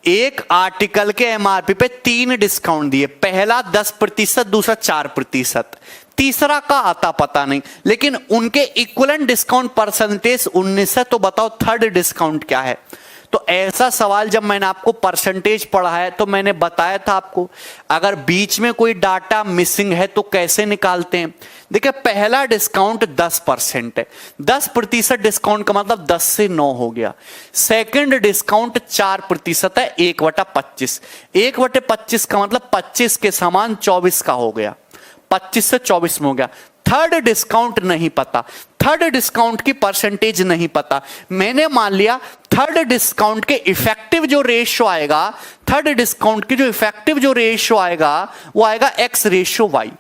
एक आर्टिकल के एमआरपी पे 3 डिस्काउंट दिए, पहला 10%, दूसरा 4%, तीसरा का आता पता नहीं, लेकिन उनके इक्विवेलेंट डिस्काउंट परसेंटेज 19 है। तो बताओ थर्ड डिस्काउंट क्या है? तो ऐसा सवाल जब मैंने आपको परसेंटेज पढ़ा है तो मैंने बताया था आपको, अगर बीच में कोई डाटा मिसिंग है तो कैसे निकालते हैं। देखिए पहला डिस्काउंट 10% है, 10% डिस्काउंट का मतलब 10 से 9 हो गया। सेकंड डिस्काउंट 4% है, 1/25, 1/25 का मतलब 25 के समान 24 का हो गया, 25 से 24 में हो गया। थर्ड डिस्काउंट नहीं पता, थर्ड डिस्काउंट की परसेंटेज नहीं पता। मैंने मान लिया थर्ड डिस्काउंट के इफेक्टिव जो रेशियो आएगा, थर्ड डिस्काउंट की जो इफेक्टिव जो रेशियो आएगा वो आएगा X/Y।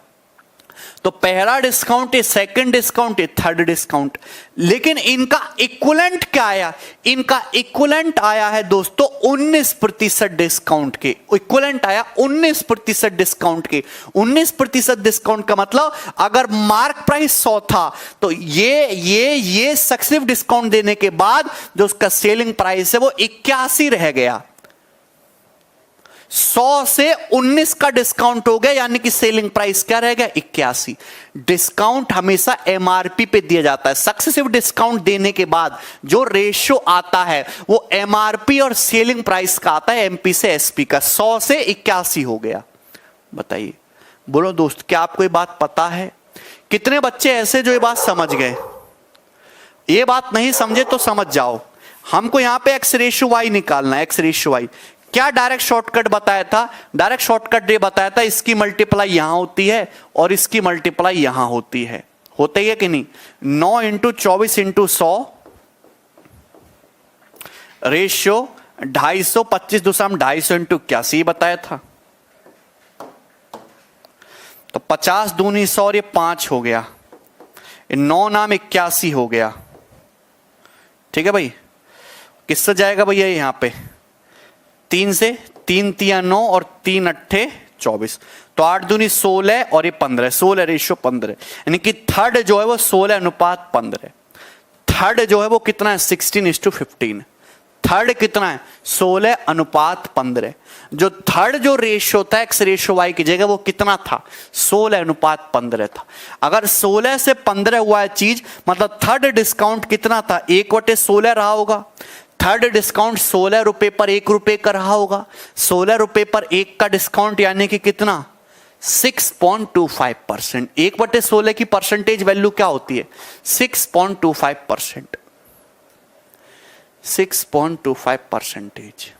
तो पहला डिस्काउंट है, सेकंड डिस्काउंट है, थर्ड डिस्काउंट, लेकिन इनका इक्विवेलेंट क्या आया? इनका इक्विवेलेंट आया है दोस्तों 19% डिस्काउंट के, इक्विवेलेंट आया 19% डिस्काउंट के। 19% डिस्काउंट का मतलब अगर मार्क प्राइस 100 था तो ये सक्सेसिव डिस्काउंट देने के बाद जो उसका सेलिंग प्राइस है वो 81 रह गया। 100 से 19 का डिस्काउंट हो गया, यानी कि सेलिंग प्राइस क्या रह गया? 81। डिस्काउंट हमेशा एमआरपी पे दिया जाता है। सक्सेसिव डिस्काउंट देने के बाद जो रेशियो आता है वो एमआरपी और सेलिंग प्राइस का आता है, एमपी से एसपी का। 100 से 81 हो गया। बताइए, बोलो दोस्त, क्या आपको ये बात पता है? कितने बच्चे ऐसे जो ये बात समझ गए? ये बात नहीं समझे तो समझ जाओ। हमको यहां पे X/Y निकालना है, X/Y। क्या डायरेक्ट शॉर्टकट बताया था? डायरेक्ट शॉर्टकट ये बताया था इसकी मल्टीप्लाई यहां होती है और इसकी मल्टीप्लाई यहां होती है। होते ही है कि नहीं? 9 × 24 × 100 रेशियो 250, 25 दूसरा 250 × 81 बताया था। तो 50 दूनी 100 और ये 5 हो गया, 9 नाम 81 हो गया। ठीक है भाई, किससे जाएगा भैया यहां पे? 3 से, 3 तिया 9 और 3 अट्ठे 24, तो 8 दूनी 16 और ये 15, 16 रेशियो 15, यानी कि थर्ड जो है वो 16:15। थर्ड जो है वो कितना है? 16:15। थर्ड कितना है? 16:15। जो थर्ड जो रेशियो था X/Y की जगह वो कितना था? 16:15 था। अगर 16 से 15 हुआ है चीज, मतलब थर्ड डिस्काउंट कितना था? 1/16 रहा होगा। थर्ड डिस्काउंट 16 रुपए पर 1 रुपए का रहा होगा। 16 रुपए पर 1 का डिस्काउंट यानी कि कितना? 6.25%। 1/16 की परसेंटेज वैल्यू क्या होती है? 6.25%। 6.25%।